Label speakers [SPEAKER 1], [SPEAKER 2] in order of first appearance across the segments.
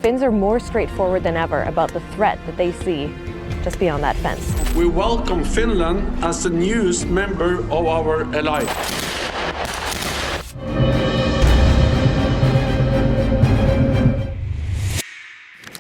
[SPEAKER 1] Finns are more straightforward than ever about the threat that they see just beyond that fence.
[SPEAKER 2] We welcome Finland as the newest member of our alliance.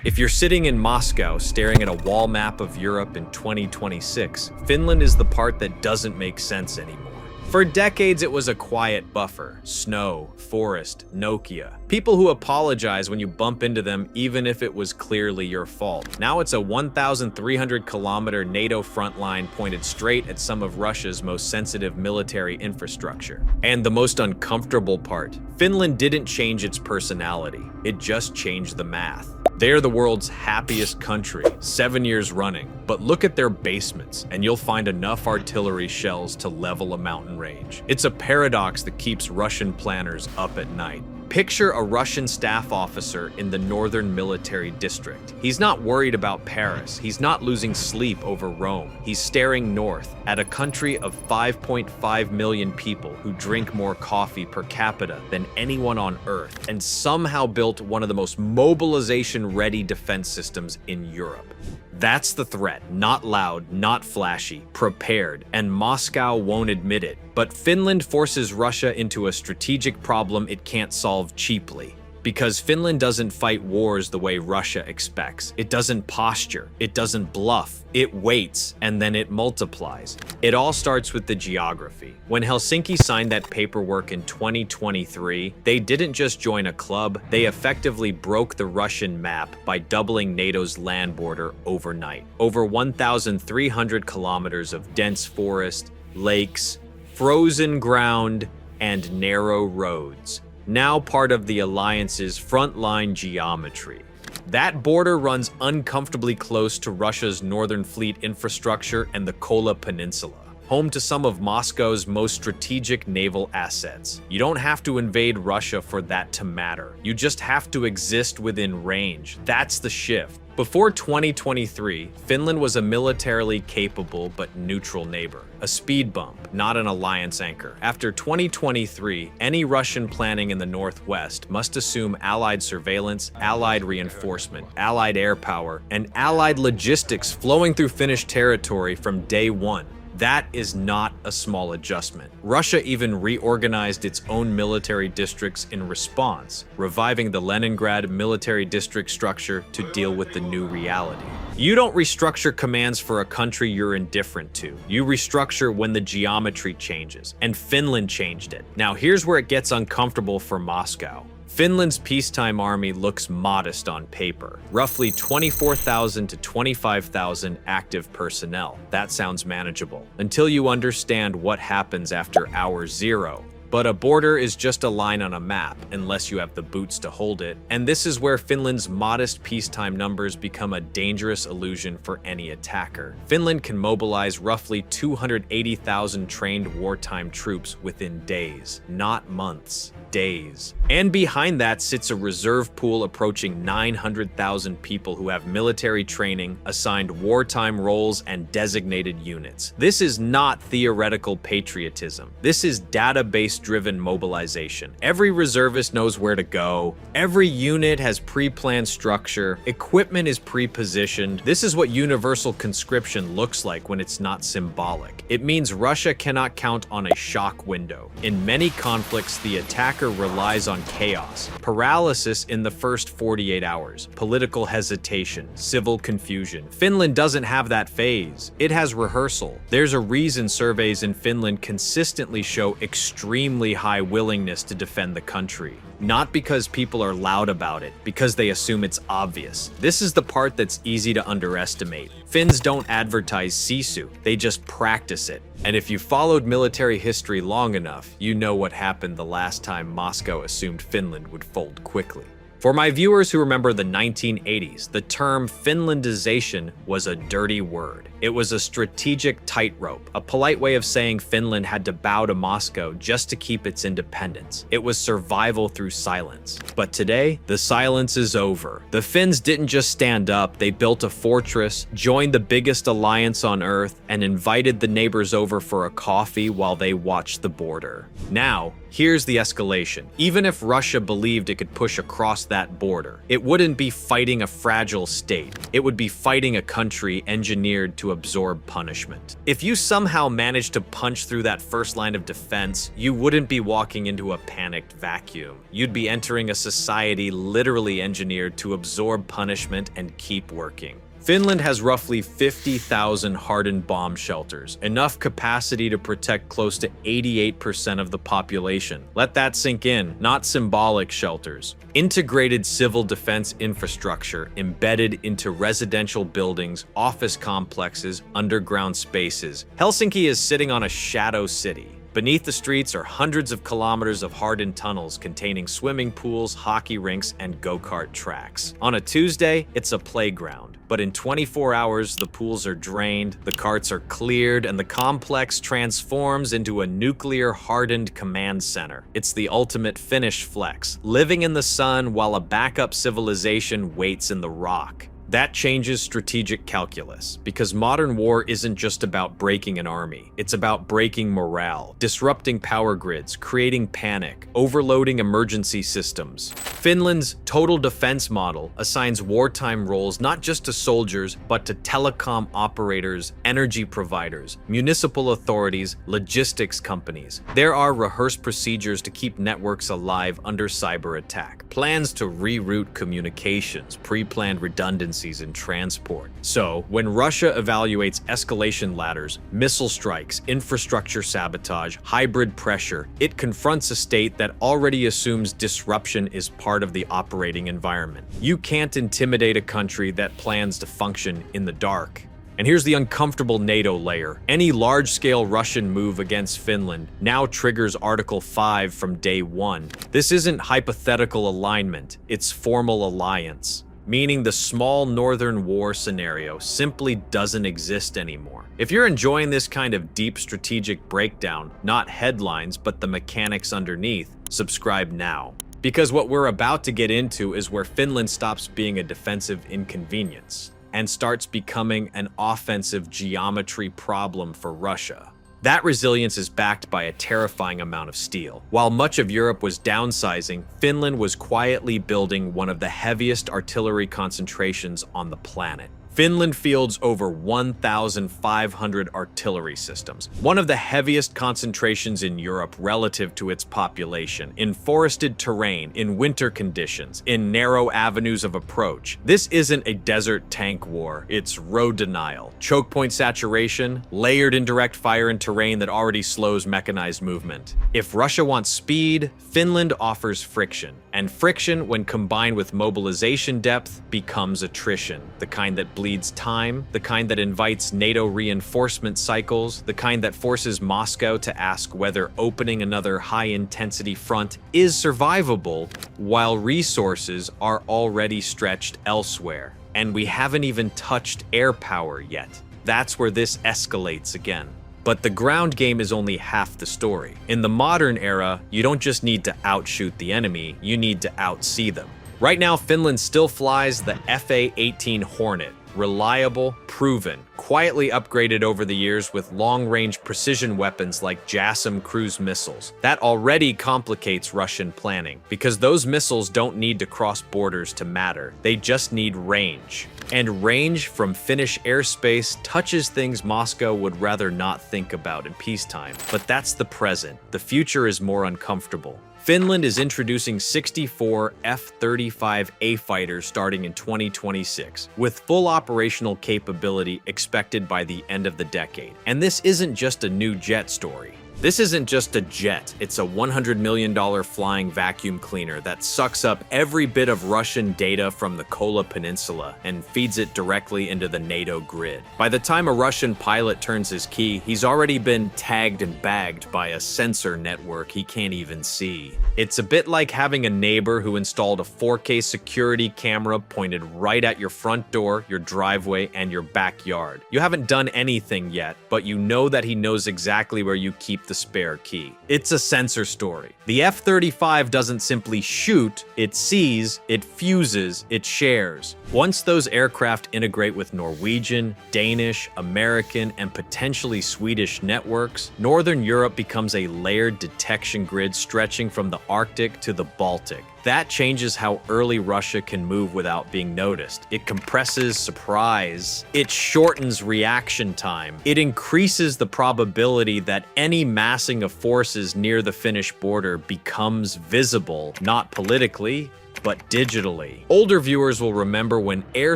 [SPEAKER 3] If you're sitting in Moscow staring at a wall map of Europe in 2026, Finland is the part that doesn't make sense anymore. For decades, it was a quiet buffer. Snow, forest, Nokia. People who apologize when you bump into them even if it was clearly your fault. Now it's a 1,300-kilometer NATO frontline pointed straight at some of Russia's most sensitive military infrastructure. And the most uncomfortable part, Finland didn't change its personality. It just changed the math. They're the world's happiest country, 7 years running. But look at their basements, and you'll find enough artillery shells to level a mountain range. It's a paradox that keeps Russian planners up at night. Picture a Russian staff officer in the northern military district. He's not worried about Paris. He's not losing sleep over Rome. He's staring north at a country of 5.5 million people who drink more coffee per capita than anyone on Earth, and somehow built one of the most mobilization-ready defense systems in Europe. That's the threat. Not loud, not flashy, prepared, and Moscow won't admit it. But Finland forces Russia into a strategic problem it can't solve cheaply. Because Finland doesn't fight wars the way Russia expects. It doesn't posture, it doesn't bluff, it waits, and then it multiplies. It all starts with the geography. When Helsinki signed that paperwork in 2023, they didn't just join a club, they effectively broke the Russian map by doubling NATO's land border overnight. Over 1,300 kilometers of dense forest, lakes, frozen ground, and narrow roads. Now part of the alliance's frontline geometry. That border runs uncomfortably close to Russia's Northern Fleet infrastructure and the Kola Peninsula, home to some of Moscow's most strategic naval assets. You don't have to invade Russia for that to matter. You just have to exist within range. That's the shift. Before 2023, Finland was a militarily capable but neutral neighbor, a speed bump, not an alliance anchor. After 2023, any Russian planning in the northwest must assume Allied surveillance, Allied reinforcement, Allied air power, and Allied logistics flowing through Finnish territory from day one. That is not a small adjustment. Russia even reorganized its own military districts in response, reviving the Leningrad military district structure to deal with the new reality. You don't restructure commands for a country you're indifferent to. You restructure when the geometry changes, and Finland changed it. Now here's where it gets uncomfortable for Moscow. Finland's peacetime army looks modest on paper. Roughly 24,000 to 25,000 active personnel. That sounds manageable, until you understand what happens after hour zero. But a border is just a line on a map, unless you have the boots to hold it. And this is where Finland's modest peacetime numbers become a dangerous illusion for any attacker. Finland can mobilize roughly 280,000 trained wartime troops within days, not months. Days. And behind that sits a reserve pool approaching 900,000 people who have military training, assigned wartime roles, and designated units. This is not theoretical patriotism. This is database-driven mobilization. Every reservist knows where to go. Every unit has pre-planned structure. Equipment is pre-positioned. This is what universal conscription looks like when it's not symbolic. It means Russia cannot count on a shock window. In many conflicts, the attacker relies on chaos, paralysis in the first 48 hours, political hesitation, civil confusion. Finland doesn't have that phase. It has rehearsal. There's a reason surveys in Finland consistently show extremely high willingness to defend the country. Not because people are loud about it, because they assume it's obvious. This is the part that's easy to underestimate. Finns don't advertise sisu, they just practice it. And if you followed military history long enough, you know what happened the last time Moscow assumed Finland would fold quickly. For my viewers who remember the 1980s, the term Finlandization was a dirty word. It was a strategic tightrope, a polite way of saying Finland had to bow to Moscow just to keep its independence. It was survival through silence. But today, the silence is over. The Finns didn't just stand up, they built a fortress, joined the biggest alliance on Earth, and invited the neighbors over for a coffee while they watched the border. Now, Here's the escalation. Even if Russia believed it could push across that border, it wouldn't be fighting a fragile state. It would be fighting a country engineered to absorb punishment. If you somehow managed to punch through that first line of defense, you wouldn't be walking into a panicked vacuum. You'd be entering a society literally engineered to absorb punishment and keep working. Finland has roughly 50,000 hardened bomb shelters, enough capacity to protect close to 88% of the population. Let that sink in, not symbolic shelters. Integrated civil defense infrastructure embedded into residential buildings, office complexes, underground spaces. Helsinki is sitting on a shadow city. Beneath the streets are hundreds of kilometers of hardened tunnels containing swimming pools, hockey rinks, and go-kart tracks. On a Tuesday, it's a playground. But in 24 hours, the pools are drained, the carts are cleared, and the complex transforms into a nuclear-hardened command center. It's the ultimate Finnish flex, living in the sun while a backup civilization waits in the rock. That changes strategic calculus, because modern war isn't just about breaking an army. It's about breaking morale, disrupting power grids, creating panic, overloading emergency systems. Finland's total defense model assigns wartime roles not just to soldiers, but to telecom operators, energy providers, municipal authorities, logistics companies. There are rehearsed procedures to keep networks alive under cyber attack, plans to reroute communications, pre-planned redundancies in transport. So, when Russia evaluates escalation ladders, missile strikes, infrastructure sabotage, hybrid pressure, it confronts a state that already assumes disruption is part of the operating environment. You can't intimidate a country that plans to function in the dark. And here's the uncomfortable NATO layer. Any large-scale Russian move against Finland now triggers Article 5 from day one. This isn't hypothetical alignment, it's formal alliance. Meaning the small northern war scenario simply doesn't exist anymore. If you're enjoying this kind of deep strategic breakdown, not headlines, but the mechanics underneath, subscribe now. Because what we're about to get into is where Finland stops being a defensive inconvenience and starts becoming an offensive geometry problem for Russia. That resilience is backed by a terrifying amount of steel. While much of Europe was downsizing, Finland was quietly building one of the heaviest artillery concentrations on the planet. Finland fields over 1,500 artillery systems, one of the heaviest concentrations in Europe relative to its population, in forested terrain, in winter conditions, in narrow avenues of approach. This isn't a desert tank war, it's road denial, choke point saturation, layered indirect fire in terrain that already slows mechanized movement. If Russia wants speed, Finland offers friction. And friction, when combined with mobilization depth, becomes attrition, the kind that bleeds time, the kind that invites NATO reinforcement cycles, the kind that forces Moscow to ask whether opening another high-intensity front is survivable, while resources are already stretched elsewhere. And we haven't even touched air power yet. That's where this escalates again. But the ground game is only half the story. In the modern era, you don't just need to outshoot the enemy, you need to outsee them. Right now, Finland still flies the FA-18 Hornet, reliable, proven, quietly upgraded over the years with long-range precision weapons like JASSM cruise missiles. That already complicates Russian planning, because those missiles don't need to cross borders to matter, they just need range. And range from Finnish airspace touches things Moscow would rather not think about in peacetime. But that's the present. The future is more uncomfortable. Finland is introducing 64 F-35A fighters starting in 2026, with full operational capability expected by the end of the decade. And this isn't just a new jet story. This isn't just a jet, it's a $100 million flying vacuum cleaner that sucks up every bit of Russian data from the Kola Peninsula and feeds it directly into the NATO grid. By the time a Russian pilot turns his key, he's already been tagged and bagged by a sensor network he can't even see. It's a bit like having a neighbor who installed a 4K security camera pointed right at your front door, your driveway, and your backyard. You haven't done anything yet, but you know that he knows exactly where you keep the spare key. It's a sensor story. The F-35 doesn't simply shoot, it sees, it fuses, it shares. Once those aircraft integrate with Norwegian, Danish, American, and potentially Swedish networks, Northern Europe becomes a layered detection grid stretching from the Arctic to the Baltic. That changes how early Russia can move without being noticed. It compresses surprise. It shortens reaction time. It increases the probability that any massing of forces near the Finnish border becomes visible, not politically, but digitally. Older viewers will remember when air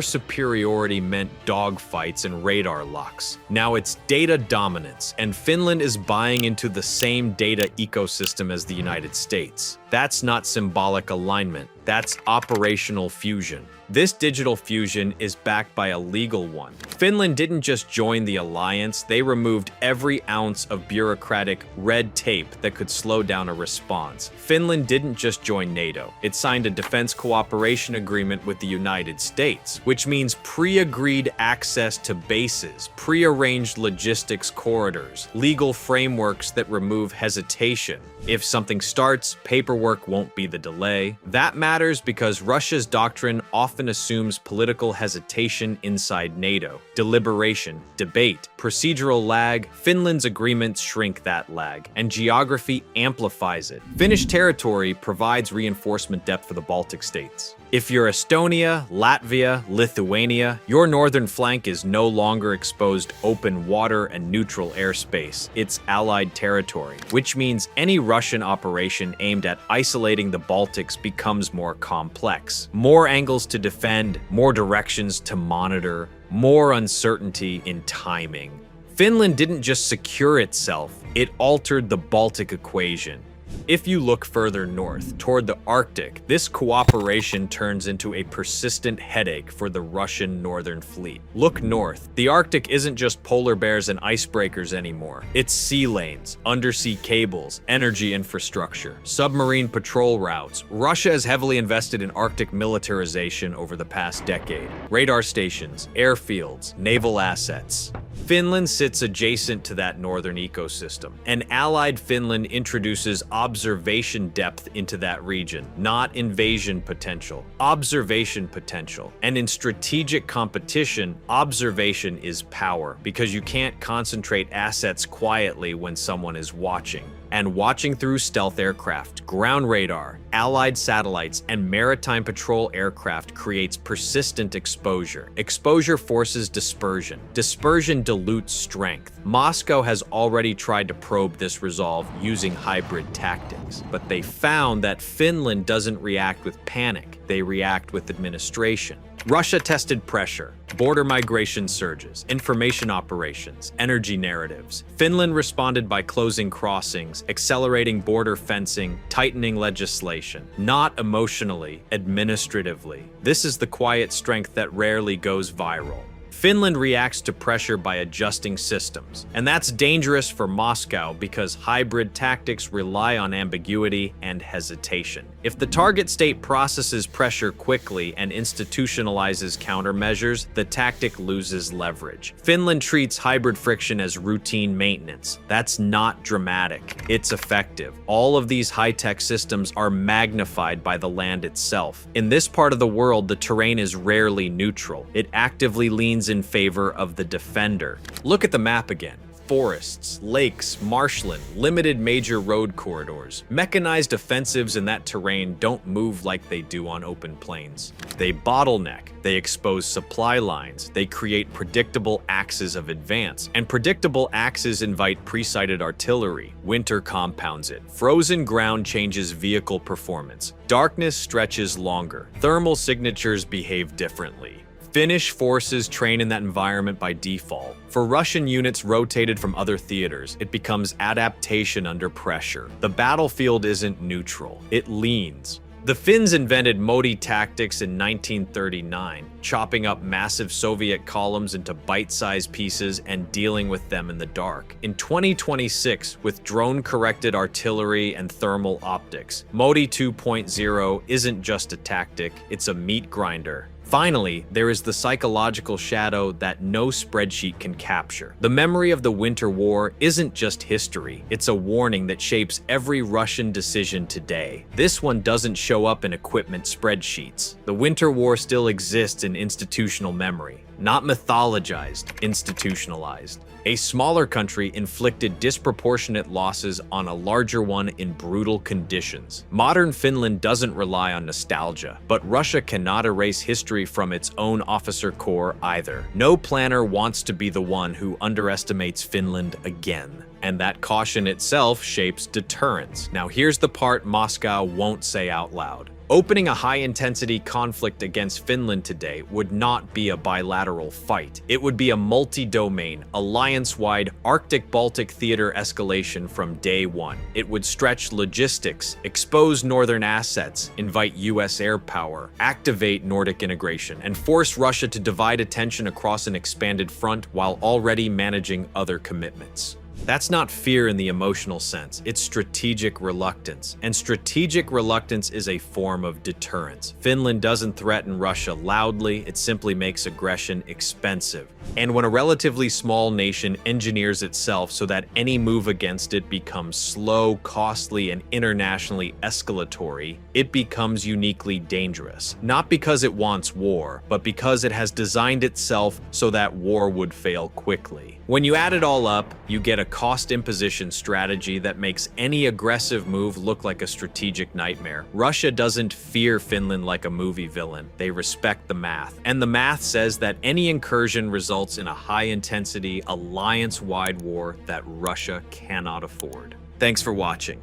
[SPEAKER 3] superiority meant dogfights and radar locks. Now it's data dominance, and Finland is buying into the same data ecosystem as the United States. That's not symbolic alignment, that's operational fusion. This digital fusion is backed by a legal one. Finland didn't just join the alliance, they removed every ounce of bureaucratic red tape that could slow down a response. Finland didn't just join NATO, it signed a defense cooperation agreement with the United States, which means pre-agreed access to bases, pre-arranged logistics corridors, legal frameworks that remove hesitation. If something starts, paperwork won't be the delay. That matters because Russia's doctrine often assumes political hesitation inside NATO. Deliberation, debate, procedural lag, Finland's agreements shrink that lag, and geography amplifies it. Finnish territory provides reinforcement depth for the Baltic states. If you're Estonia, Latvia, Lithuania, your northern flank is no longer exposed open water and neutral airspace. It's allied territory, which means any Russian operation aimed at isolating the Baltics becomes more complex. More angles to defend, more directions to monitor, more uncertainty in timing. Finland didn't just secure itself, it altered the Baltic equation. If you look further north, toward the Arctic, this cooperation turns into a persistent headache for the Russian Northern Fleet. Look north. The Arctic isn't just polar bears and icebreakers anymore. It's sea lanes, undersea cables, energy infrastructure, submarine patrol routes. Russia has heavily invested in Arctic militarization over the past decade. Radar stations, airfields, naval assets. Finland sits adjacent to that northern ecosystem. An allied Finland introduces observation depth into that region, not invasion potential. Observation potential. And in strategic competition, observation is power, because you can't concentrate assets quietly when someone is watching. And watching through stealth aircraft, ground radar, allied satellites, and maritime patrol aircraft creates persistent exposure. Exposure forces dispersion. Dispersion dilutes strength. Moscow has already tried to probe this resolve using hybrid tactics, but they found that Finland doesn't react with panic, they react with administration. Russia tested pressure, border migration surges, information operations, energy narratives. Finland responded by closing crossings, accelerating border fencing, tightening legislation. Not emotionally, administratively. This is the quiet strength that rarely goes viral. Finland reacts to pressure by adjusting systems, and that's dangerous for Moscow because hybrid tactics rely on ambiguity and hesitation. If the target state processes pressure quickly and institutionalizes countermeasures, the tactic loses leverage. Finland treats hybrid friction as routine maintenance. That's not dramatic. It's effective. All of these high-tech systems are magnified by the land itself. In this part of the world, the terrain is rarely neutral. It actively leans in favor of the defender. Look at the map again. Forests, lakes, marshland, limited major road corridors. Mechanized offensives in that terrain don't move like they do on open plains. They bottleneck, they expose supply lines, they create predictable axes of advance, and predictable axes invite pre-sighted artillery. Winter compounds it. Frozen ground changes vehicle performance. Darkness stretches longer. Thermal signatures behave differently. Finnish forces train in that environment by default. For Russian units rotated from other theaters, it becomes adaptation under pressure. The battlefield isn't neutral, it leans. The Finns invented Modi tactics in 1939, chopping up massive Soviet columns into bite-sized pieces and dealing with them in the dark. In 2026, with drone-corrected artillery and thermal optics, Modi 2.0 isn't just a tactic, it's a meat grinder. Finally, there is the psychological shadow that no spreadsheet can capture. The memory of the Winter War isn't just history, it's a warning that shapes every Russian decision today. This one doesn't show up in equipment spreadsheets. The Winter War still exists in institutional memory, not mythologized, institutionalized. A smaller country inflicted disproportionate losses on a larger one in brutal conditions. Modern Finland doesn't rely on nostalgia, but Russia cannot erase history from its own officer corps either. No planner wants to be the one who underestimates Finland again. And that caution itself shapes deterrence. Now here's the part Moscow won't say out loud. Opening a high-intensity conflict against Finland today would not be a bilateral fight. It would be a multi-domain, alliance-wide Arctic-Baltic theater escalation from day one. It would stretch logistics, expose northern assets, invite US air power, activate Nordic integration, and force Russia to divide attention across an expanded front while already managing other commitments. That's not fear in the emotional sense, it's strategic reluctance. And strategic reluctance is a form of deterrence. Finland doesn't threaten Russia loudly, it simply makes aggression expensive. And when a relatively small nation engineers itself so that any move against it becomes slow, costly, and internationally escalatory, it becomes uniquely dangerous. Not because it wants war, but because it has designed itself so that war would fail quickly. When you add it all up, you get a cost imposition strategy that makes any aggressive move look like a strategic nightmare. Russia doesn't fear Finland like a movie villain. They respect the math. And the math says that any incursion results in a high-intensity, alliance-wide war that Russia cannot afford. Thanks for watching.